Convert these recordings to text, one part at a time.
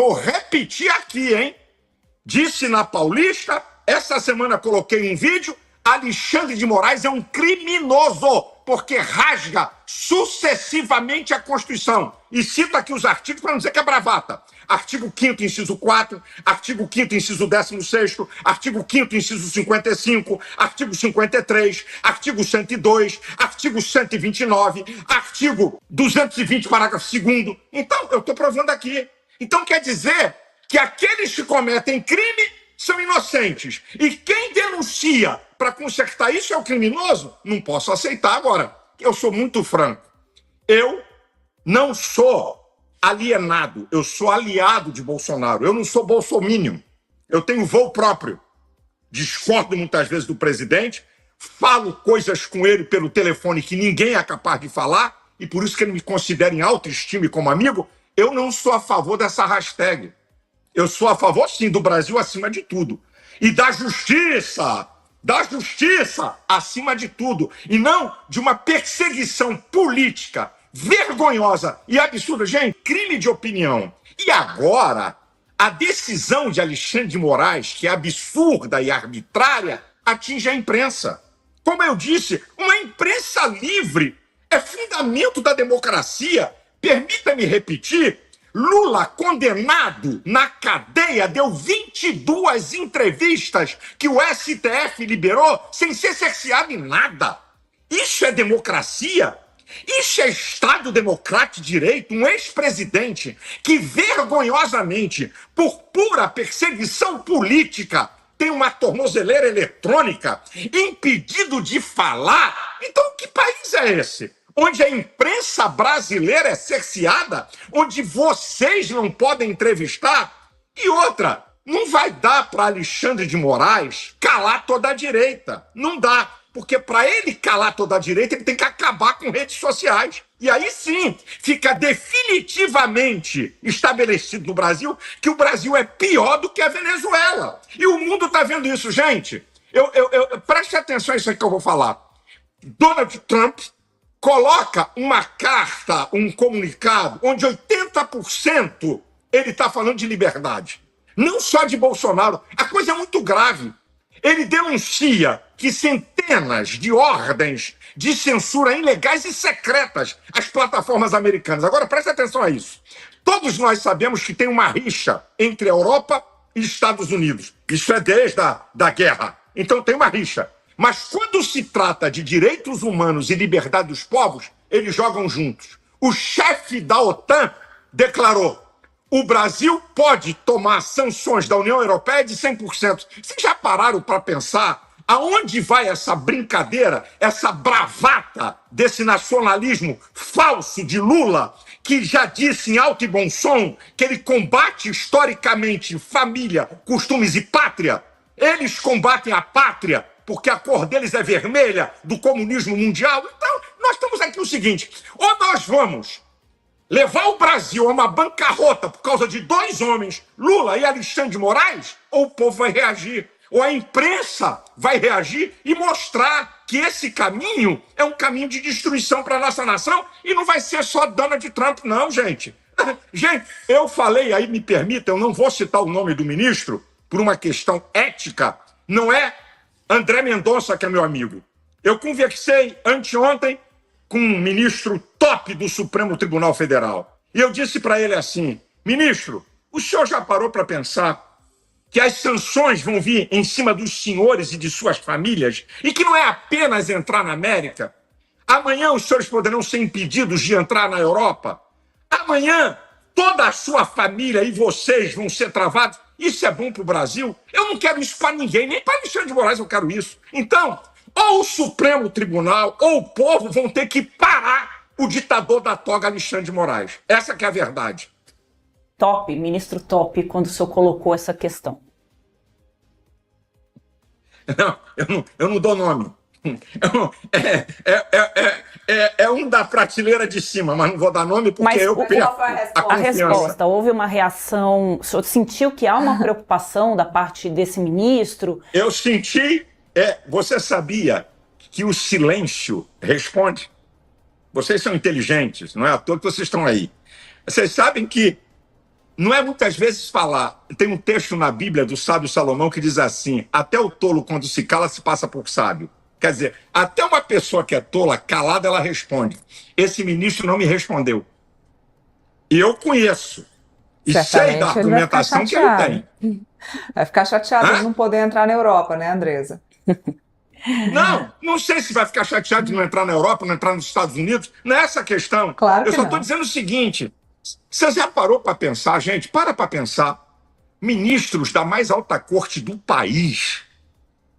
Vou repetir aqui, hein? Disse na Paulista, essa semana coloquei um vídeo, Alexandre de Moraes é um criminoso, porque rasga sucessivamente a Constituição. E cito aqui os artigos para não dizer que é bravata. Artigo 5º, inciso 4, artigo 5º, inciso 16º, artigo 5º, inciso 55, artigo 53, artigo 102, artigo 129, artigo 220, parágrafo 2º. Então, eu estou provando aqui. Então, quer dizer que aqueles que cometem crime são inocentes. E quem denuncia para consertar isso é o criminoso? Não posso aceitar. Agora, eu sou muito franco. Eu não sou alienado, eu sou aliado de Bolsonaro. Eu não sou bolsominion. Eu tenho voo próprio. Discordo muitas vezes do presidente, falo coisas com ele pelo telefone que ninguém é capaz de falar, e por isso que ele me considera em autoestima e como amigo. Eu não sou a favor dessa hashtag. Eu sou a favor, sim, do Brasil acima de tudo. E da justiça acima de tudo. E não de uma perseguição política vergonhosa e absurda. Gente, crime de opinião. E agora, a decisão de Alexandre de Moraes, que é absurda e arbitrária, atinge a imprensa. Como eu disse, uma imprensa livre é fundamento da democracia. Permita-me repetir, Lula, condenado na cadeia, deu 22 entrevistas que o STF liberou sem ser cerceado em nada. Isso é democracia? Isso é Estado Democrático de Direito? Um ex-presidente que vergonhosamente, por pura perseguição política, tem uma tornozeleira eletrônica, impedido de falar? Então, que país é esse? Onde a imprensa brasileira é cerceada, onde vocês não podem entrevistar? E outra, não vai dar para Alexandre de Moraes calar toda a direita. Não dá, porque para ele calar toda a direita, ele tem que acabar com redes sociais. E aí sim, fica definitivamente estabelecido no Brasil que o Brasil é pior do que a Venezuela. E o mundo está vendo isso, gente. Preste atenção a isso aí que eu vou falar. Donald Trump coloca uma carta, um comunicado, onde 80% ele está falando de liberdade. Não só de Bolsonaro. A coisa é muito grave. Ele denuncia que centenas de ordens de censura ilegais e secretas às plataformas americanas. Agora, preste atenção a isso. Todos nós sabemos que tem uma rixa entre a Europa e Estados Unidos. Isso é desde a guerra. Então tem uma rixa. Mas quando se trata de direitos humanos e liberdade dos povos, eles jogam juntos. O chefe da OTAN declarou: o Brasil pode tomar sanções da União Europeia de 100%. Vocês já pararam para pensar aonde vai essa brincadeira, essa bravata desse nacionalismo falso de Lula, que já disse em alto e bom som que ele combate historicamente família, costumes e pátria? Eles combatem a pátria porque a cor deles é vermelha, do comunismo mundial. Então, nós estamos aqui o seguinte: ou nós vamos levar o Brasil a uma bancarrota por causa de dois homens, Lula e Alexandre de Moraes, ou o povo vai reagir, ou a imprensa vai reagir e mostrar que esse caminho é um caminho de destruição para a nossa nação, e não vai ser só Donald Trump, não, gente. Gente, eu falei aí, me permita, eu não vou citar o nome do ministro, por uma questão ética, não é André Mendonça, que é meu amigo. Eu conversei anteontem com um ministro top do Supremo Tribunal Federal. E eu disse para ele assim: ministro, o senhor já parou para pensar que as sanções vão vir em cima dos senhores e de suas famílias? E que não é apenas entrar na América? Amanhã os senhores poderão ser impedidos de entrar na Europa? Amanhã toda a sua família e vocês vão ser travados? Isso é bom para o Brasil? Eu não quero isso para ninguém, nem para Alexandre de Moraes eu quero isso. Então, ou o Supremo Tribunal ou o povo vão ter que parar o ditador da toga Alexandre de Moraes. Essa que é a verdade. Top, ministro top, quando o senhor colocou essa questão. Não, eu não dou nome. É um da prateleira de cima, mas não vou dar nome porque mas eu perco a resposta. Houve uma reação? O senhor sentiu que há uma preocupação da parte desse ministro? Eu senti. Você sabia que o silêncio responde? Vocês são inteligentes, não é à toa que vocês estão aí. Vocês sabem que Não é muitas vezes falar. Tem um texto na Bíblia do sábio Salomão que diz assim: até o tolo, quando se cala, se passa por sábio. Quer dizer, até uma pessoa que é tola, calada, ela responde. Esse ministro não me respondeu. E eu conheço. E sei da argumentação que ele tem. Vai ficar chateado de não poder entrar na Europa, né, Andresa? Não sei se vai ficar chateado de não entrar na Europa, não entrar nos Estados Unidos. Não é essa a questão. Claro que eu só não. estou dizendo o seguinte: você já parou para pensar, gente? Para pensar. Ministros da mais alta corte do país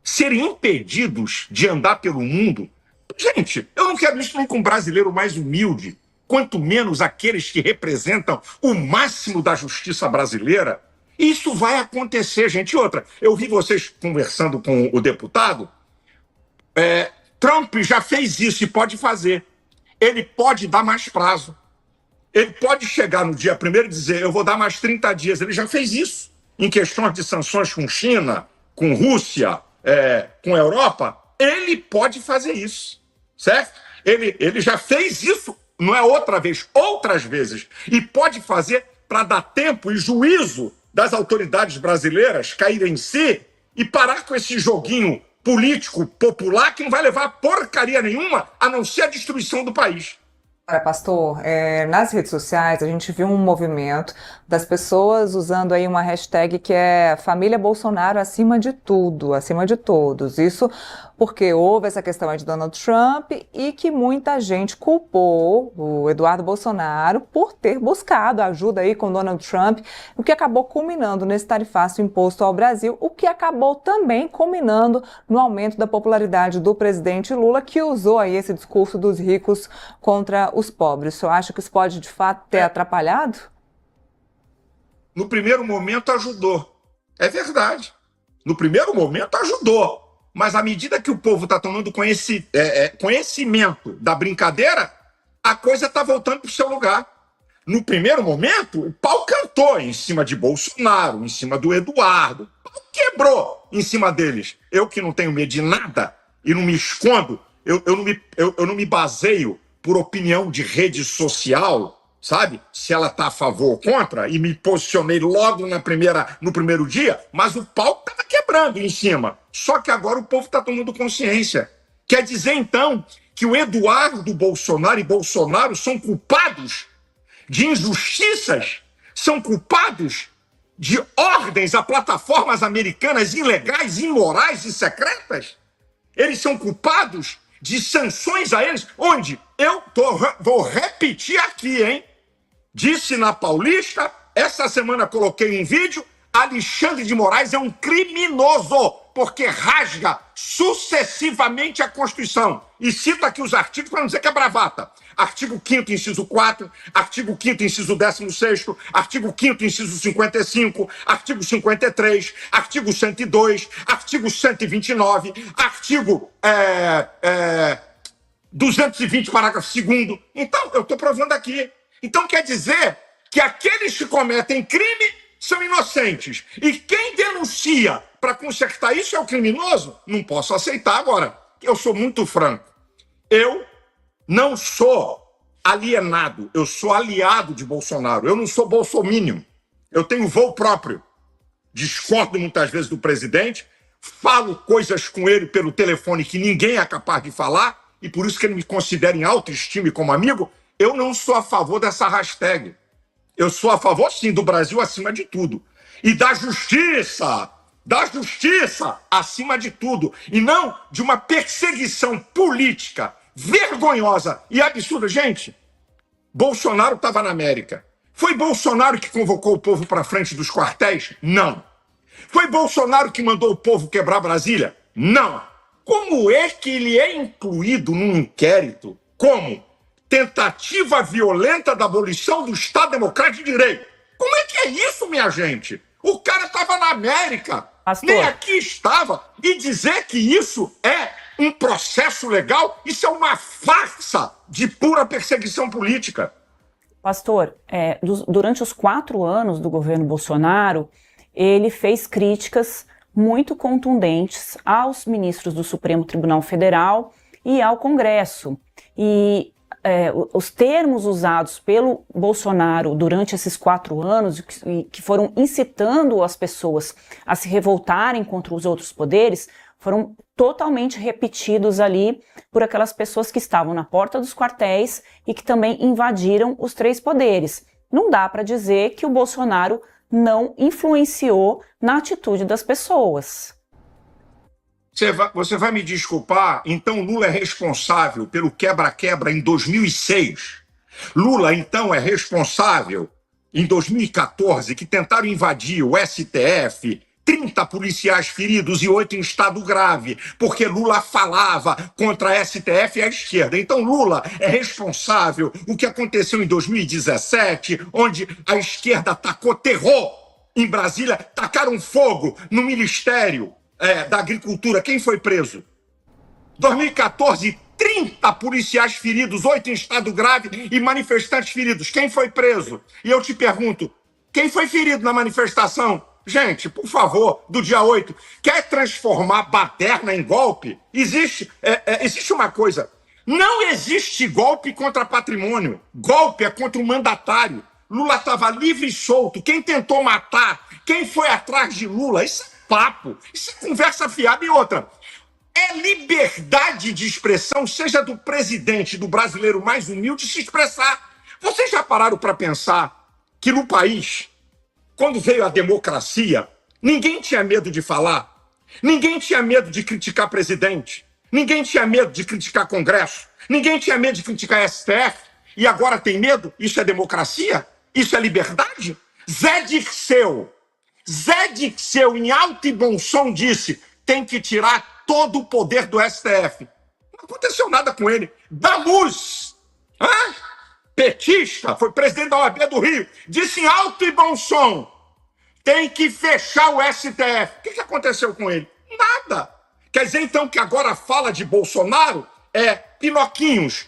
serem impedidos de andar pelo mundo. Gente, eu não quero isso nem com um brasileiro mais humilde, quanto menos aqueles que representam o máximo da justiça brasileira. Isso vai acontecer, gente. E outra, eu vi vocês conversando com o deputado. Trump já fez isso e pode fazer. Ele pode dar mais prazo. Ele pode chegar no dia 1º e dizer: eu vou dar mais 30 dias. Ele já fez isso em questões de sanções com China, com Rússia, com Europa. Ele pode fazer isso, certo? Ele já fez isso, não é outra vez, outras vezes. E pode fazer para dar tempo e juízo das autoridades brasileiras caírem em si e parar com esse joguinho político popular que não vai levar a porcaria nenhuma a não ser a destruição do país. Olha, pastor, nas redes sociais a gente viu um movimento das pessoas usando aí uma hashtag que é Família Bolsonaro acima de tudo, acima de todos. Isso porque houve essa questão aí de Donald Trump e que muita gente culpou o Eduardo Bolsonaro por ter buscado ajuda aí com Donald Trump, o que acabou culminando nesse tarifaço imposto ao Brasil, o que acabou também culminando no aumento da popularidade do presidente Lula, que usou aí esse discurso dos ricos contra os pobres. O senhor acha que isso pode, de fato, ter atrapalhado? No primeiro momento ajudou. É verdade. No primeiro momento ajudou. Mas à medida que o povo está tomando conhecimento da brincadeira, a coisa está voltando para o seu lugar. No primeiro momento, o pau cantou em cima de Bolsonaro, em cima do Eduardo. O pau quebrou em cima deles. Eu que não tenho medo de nada e não me escondo, eu não me baseio por opinião de rede social, sabe? Se ela está a favor ou contra, e me posicionei logo no primeiro dia, mas o pau estava quebrando em cima. Só que agora o povo está tomando consciência. Quer dizer, então, que o Eduardo Bolsonaro e Bolsonaro são culpados de injustiças, são culpados de ordens a plataformas americanas ilegais, imorais e secretas? Eles são culpados de sanções a eles, onde vou repetir aqui, hein? Disse na Paulista, essa semana coloquei um vídeo, Alexandre de Moraes é um criminoso, porque rasga sucessivamente a Constituição. E cito aqui os artigos para não dizer que é bravata. Artigo 5º, inciso 4, artigo 5º, inciso 16º, artigo 5º, inciso 55, artigo 53, artigo 102, artigo 129, artigo 220, parágrafo 2º. Então, eu estou provando aqui. Então quer dizer que aqueles que cometem crime são inocentes. E quem denuncia para consertar isso é o criminoso? Não posso aceitar agora. Eu sou muito franco. Eu não sou alienado, eu sou aliado de Bolsonaro. Eu não sou bolsominion. Eu tenho voo próprio. Discordo muitas vezes do presidente, falo coisas com ele pelo telefone que ninguém é capaz de falar, e por isso que ele me considera em autoestima e como amigo. Eu não sou a favor dessa hashtag. Eu sou a favor, sim, do Brasil acima de tudo. E da justiça acima de tudo. E não de uma perseguição política vergonhosa e absurda. Gente, Bolsonaro estava na América. Foi Bolsonaro que convocou o povo para frente dos quartéis? Não. Foi Bolsonaro que mandou o povo quebrar Brasília? Não. Como é que ele é incluído num inquérito como tentativa violenta da abolição do Estado Democrático de Direito? Como é que é isso, minha gente? O cara estava na América, Pastor, nem aqui estava. E dizer que isso é um processo legal, isso é uma farsa de pura perseguição política. Pastor, durante os 4 anos do governo Bolsonaro, ele fez críticas muito contundentes aos ministros do Supremo Tribunal Federal e ao Congresso. E os termos usados pelo Bolsonaro durante esses 4 anos, que foram incitando as pessoas a se revoltarem contra os outros poderes, foram totalmente repetidos ali por aquelas pessoas que estavam na porta dos quartéis e que também invadiram os 3 poderes. Não dá para dizer que o Bolsonaro não influenciou na atitude das pessoas. Você vai me desculpar, então Lula é responsável pelo quebra-quebra em 2006. Lula, então, é responsável em 2014, que tentaram invadir o STF, 30 policiais feridos e 8 em estado grave, porque Lula falava contra a STF e a esquerda. Então Lula é responsável o que aconteceu em 2017, onde a esquerda tacou terror em Brasília, tacaram fogo no Ministério da Agricultura. Quem foi preso? 2014, 30 policiais feridos, 8 em estado grave e manifestantes feridos. Quem foi preso? E eu te pergunto, quem foi ferido na manifestação? Gente, por favor, do dia 8, quer transformar baderna em golpe? Existe uma coisa, não existe golpe contra patrimônio, golpe é contra o mandatário. Lula estava livre e solto, quem tentou matar, quem foi atrás de Lula, isso é papo, isso é conversa fiada. E outra, é liberdade de expressão, seja do presidente, do brasileiro mais humilde, se expressar. Vocês já pararam para pensar que no país, quando veio a democracia, ninguém tinha medo de falar, ninguém tinha medo de criticar presidente, ninguém tinha medo de criticar Congresso, ninguém tinha medo de criticar STF, e agora tem medo? Isso é democracia? Isso é liberdade? Zé Dirceu, em alto e bom som, disse: tem que tirar todo o poder do STF. Não aconteceu nada com ele. Damus, petista, foi presidente da OAB do Rio, disse em alto e bom som: tem que fechar o STF. O que aconteceu com ele? Nada. Quer dizer, então, que agora a fala de Bolsonaro é Pinoquinhos.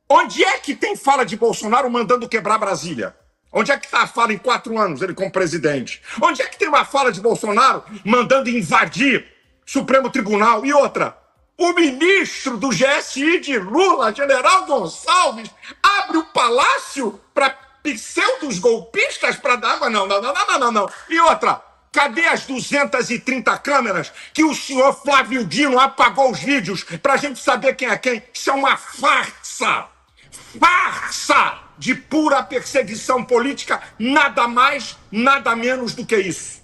Onde é que tem fala de Bolsonaro mandando quebrar Brasília? Onde é que está a fala em 4 anos, ele como presidente? Onde é que tem uma fala de Bolsonaro mandando invadir Supremo Tribunal? E outra, o ministro do GSI de Lula, General Gonçalves, abre o palácio para pseudos golpistas para dar água? Não. E outra, cadê as 230 câmeras que o senhor Flávio Dino apagou os vídeos para a gente saber quem é quem? Isso é uma farsa! Farsa de pura perseguição política, nada mais, nada menos do que isso.